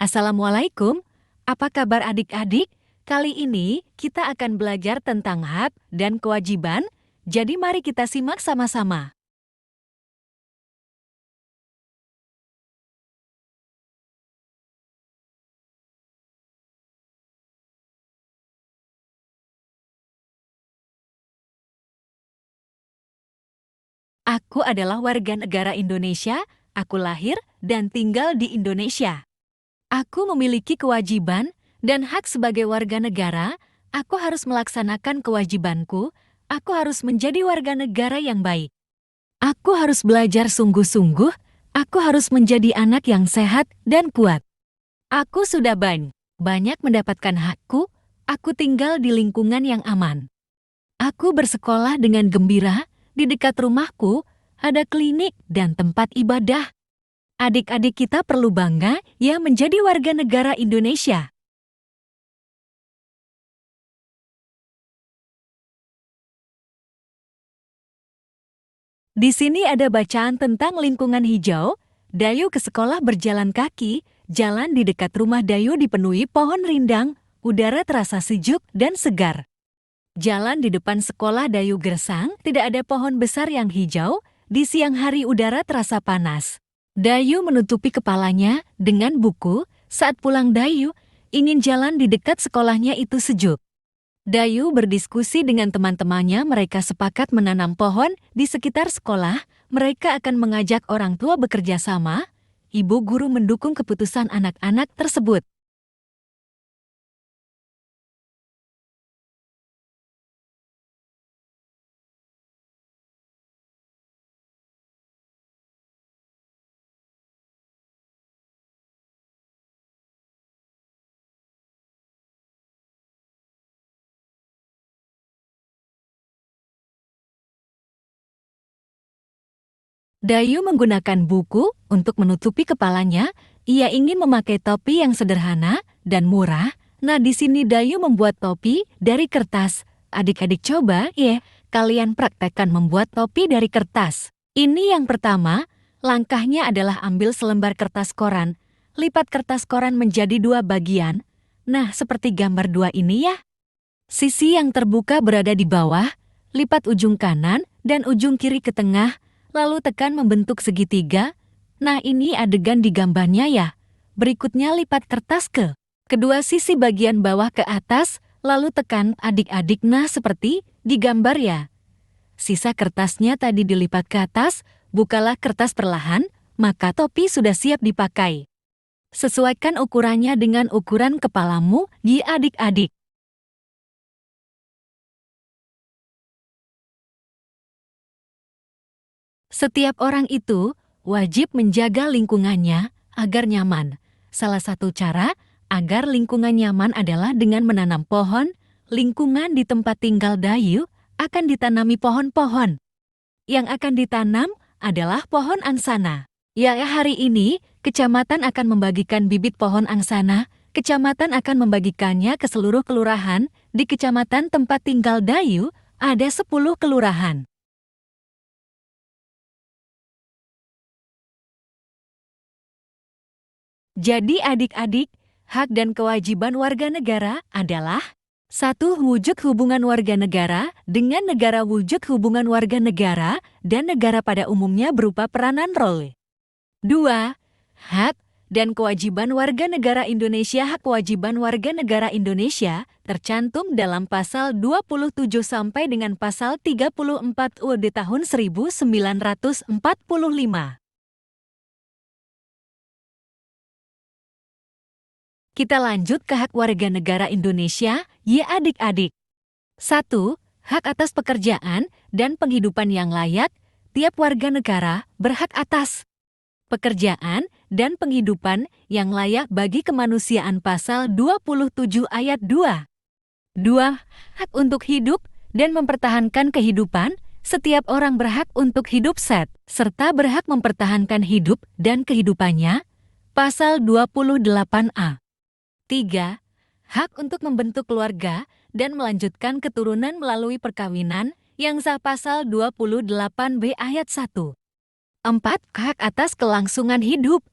Assalamualaikum, apa kabar adik-adik? Kali ini kita akan belajar tentang hak dan kewajiban, jadi mari kita simak sama-sama. Aku adalah warga negara Indonesia, aku lahir dan tinggal di Indonesia. Aku memiliki kewajiban dan hak sebagai warga negara, aku harus melaksanakan kewajibanku, aku harus menjadi warga negara yang baik. Aku harus belajar sungguh-sungguh, aku harus menjadi anak yang sehat dan kuat. Aku sudah banyak mendapatkan hakku, aku tinggal di lingkungan yang aman. Aku bersekolah dengan gembira, di dekat rumahku ada klinik dan tempat ibadah. Adik-adik kita perlu bangga ya menjadi warga negara Indonesia. Di sini ada bacaan tentang lingkungan hijau. Dayu ke sekolah berjalan kaki, jalan di dekat rumah Dayu dipenuhi pohon rindang, udara terasa sejuk dan segar. Jalan di depan sekolah Dayu gersang, tidak ada pohon besar yang hijau, di siang hari udara terasa panas. Dayu menutupi kepalanya dengan buku, saat pulang Dayu ingin jalan di dekat sekolahnya itu sejuk. Dayu berdiskusi dengan teman-temannya, mereka sepakat menanam pohon di sekitar sekolah, mereka akan mengajak orang tua bekerja sama, ibu guru mendukung keputusan anak-anak tersebut. Dayu menggunakan buku untuk menutupi kepalanya. Ia ingin memakai topi yang sederhana dan murah. Nah, di sini Dayu membuat topi dari kertas. Adik-adik coba ya, kalian praktekkan membuat topi dari kertas. Ini yang pertama, langkahnya adalah ambil selembar kertas koran. Lipat kertas koran menjadi dua bagian. Nah, seperti gambar dua ini ya. Sisi yang terbuka berada di bawah, lipat ujung kanan dan ujung kiri ke tengah, lalu tekan membentuk segitiga. Nah, ini adegan di gambarnya ya. Berikutnya lipat kertas ke kedua sisi bagian bawah ke atas, lalu tekan adik-adik. Nah, seperti di gambar ya. Sisa kertasnya tadi dilipat ke atas, bukalah kertas perlahan, maka topi sudah siap dipakai. Sesuaikan ukurannya dengan ukuran kepalamu, ya adik-adik. Setiap orang itu wajib menjaga lingkungannya agar nyaman. Salah satu cara agar lingkungan nyaman adalah dengan menanam pohon. Lingkungan di tempat tinggal Dayu akan ditanami pohon-pohon. Yang akan ditanam adalah pohon angsana. Ya, hari ini kecamatan akan membagikan bibit pohon angsana. Kecamatan akan membagikannya ke seluruh kelurahan. Di kecamatan tempat tinggal Dayu ada 10 kelurahan. Jadi adik-adik, hak dan kewajiban warga negara adalah: 1. Wujud hubungan warga negara dengan negara. Wujud hubungan warga negara dan negara pada umumnya berupa peranan role. 2. Hak dan kewajiban warga negara Indonesia. Hak kewajiban warga negara Indonesia tercantum dalam pasal 27 sampai dengan pasal 34 UUD tahun 1945. Kita lanjut ke hak warga negara Indonesia, ya adik-adik. 1. Hak atas pekerjaan dan penghidupan yang layak. Tiap warga negara berhak atas pekerjaan dan penghidupan yang layak bagi kemanusiaan. Pasal 27 ayat 2. 2. Hak untuk hidup dan mempertahankan kehidupan. Setiap orang berhak untuk hidup serta berhak mempertahankan hidup dan kehidupannya. Pasal 28A. 3. Hak untuk membentuk keluarga dan melanjutkan keturunan melalui perkawinan yang sah. Pasal 28B ayat 1. 4. Hak atas kelangsungan hidup.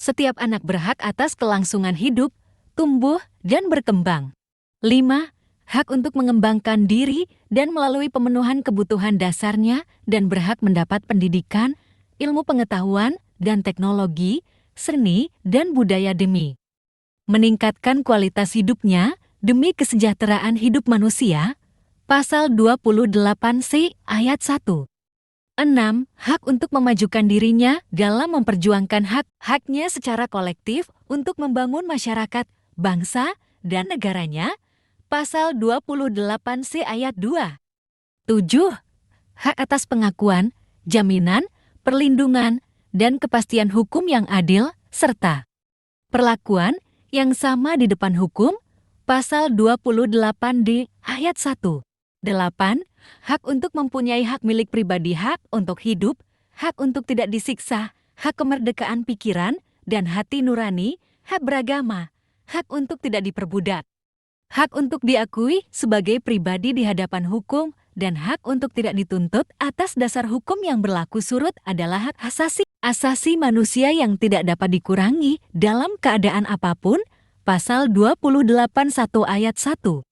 Setiap anak berhak atas kelangsungan hidup, tumbuh, dan berkembang. 5. Hak untuk mengembangkan diri dan melalui pemenuhan kebutuhan dasarnya dan berhak mendapat pendidikan, ilmu pengetahuan, dan teknologi, seni, dan budaya demi meningkatkan kualitas hidupnya demi kesejahteraan hidup manusia. Pasal 28C ayat 1. 6. Hak untuk memajukan dirinya dalam memperjuangkan hak-haknya secara kolektif untuk membangun masyarakat, bangsa, dan negaranya. Pasal 28C ayat 2. 7. Hak atas pengakuan, jaminan, perlindungan, dan kepastian hukum yang adil, serta perlakuan yang sama di depan hukum. Pasal 28D ayat 1. 8. Hak untuk mempunyai hak milik pribadi, hak untuk hidup, hak untuk tidak disiksa, hak kemerdekaan pikiran dan hati nurani, hak beragama, hak untuk tidak diperbudak, hak untuk diakui sebagai pribadi di hadapan hukum, dan hak untuk tidak dituntut atas dasar hukum yang berlaku surut adalah hak asasi manusia yang tidak dapat dikurangi dalam keadaan apapun. Pasal 28.1 ayat 1.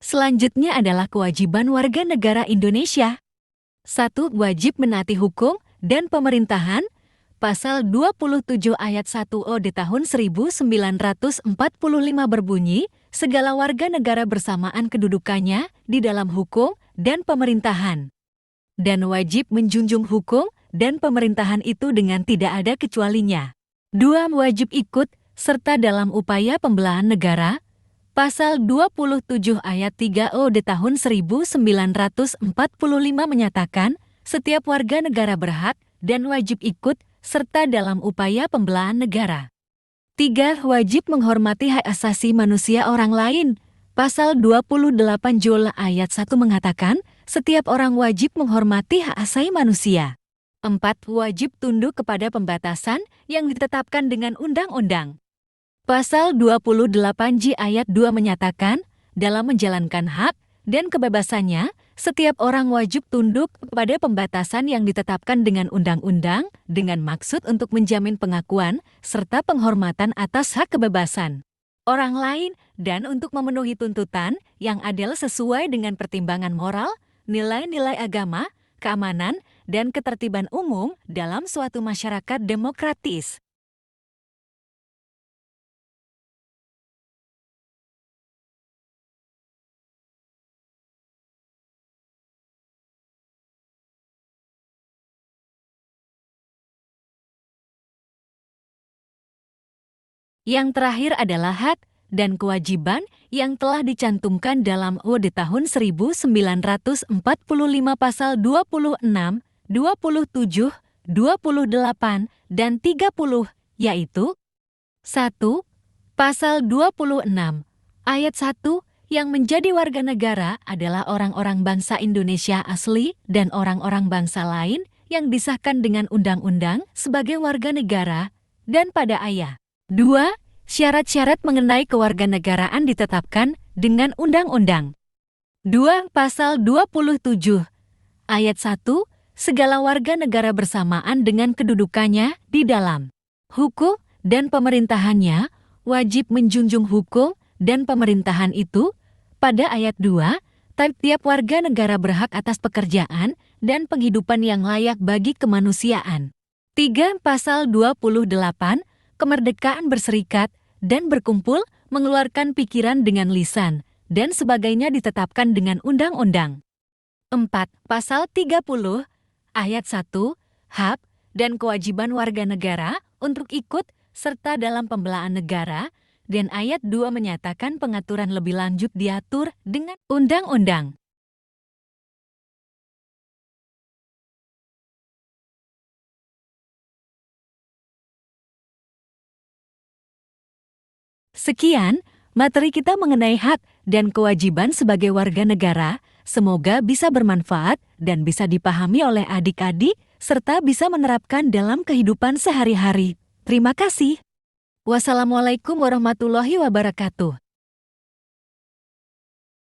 Selanjutnya adalah kewajiban warga negara Indonesia. 1. Wajib menaati hukum dan pemerintahan. Pasal 27 ayat 1 OD tahun 1945 berbunyi, segala warga negara bersamaan kedudukannya di dalam hukum dan pemerintahan, dan wajib menjunjung hukum dan pemerintahan itu dengan tidak ada kecualinya. 2. Wajib ikut serta dalam upaya pembelahan negara. Pasal 27 ayat 3 OD tahun 1945 menyatakan, setiap warga negara berhak dan wajib ikut serta dalam upaya pembelahan negara. 3. Wajib menghormati hak asasi manusia orang lain. Pasal 28 Jol ayat 1 mengatakan, setiap orang wajib menghormati hak asasi manusia. 4. Wajib tunduk kepada pembatasan yang ditetapkan dengan undang-undang. Pasal 28J ayat 2 menyatakan, dalam menjalankan hak dan kebebasannya, setiap orang wajib tunduk pada pembatasan yang ditetapkan dengan undang-undang dengan maksud untuk menjamin pengakuan serta penghormatan atas hak kebebasan orang lain dan untuk memenuhi tuntutan yang adil sesuai dengan pertimbangan moral, nilai-nilai agama, keamanan, dan ketertiban umum dalam suatu masyarakat demokratis. Yang terakhir adalah hak dan kewajiban yang telah dicantumkan dalam UUD tahun 1945 pasal 26, 27, 28, dan 30, yaitu 1. Pasal 26, ayat 1, yang menjadi warga negara adalah orang-orang bangsa Indonesia asli dan orang-orang bangsa lain yang disahkan dengan undang-undang sebagai warga negara, dan pada ayat 2. Syarat-syarat mengenai kewarganegaraan ditetapkan dengan undang-undang. 2. Pasal 27, ayat 1, segala warga negara bersamaan dengan kedudukannya di dalam hukum dan pemerintahannya wajib menjunjung hukum dan pemerintahan itu. Pada ayat 2, tiap warga negara berhak atas pekerjaan dan penghidupan yang layak bagi kemanusiaan. 3. Pasal 28, kemerdekaan berserikat dan berkumpul, mengeluarkan pikiran dengan lisan, dan sebagainya ditetapkan dengan undang-undang. 4. Pasal 30, ayat 1, hak dan kewajiban warga negara untuk ikut serta dalam pembelaan negara, dan ayat 2 menyatakan pengaturan lebih lanjut diatur dengan undang-undang. Sekian materi kita mengenai hak dan kewajiban sebagai warga negara. Semoga bisa bermanfaat dan bisa dipahami oleh adik-adik, serta bisa menerapkan dalam kehidupan sehari-hari. Terima kasih. Wassalamualaikum warahmatullahi wabarakatuh.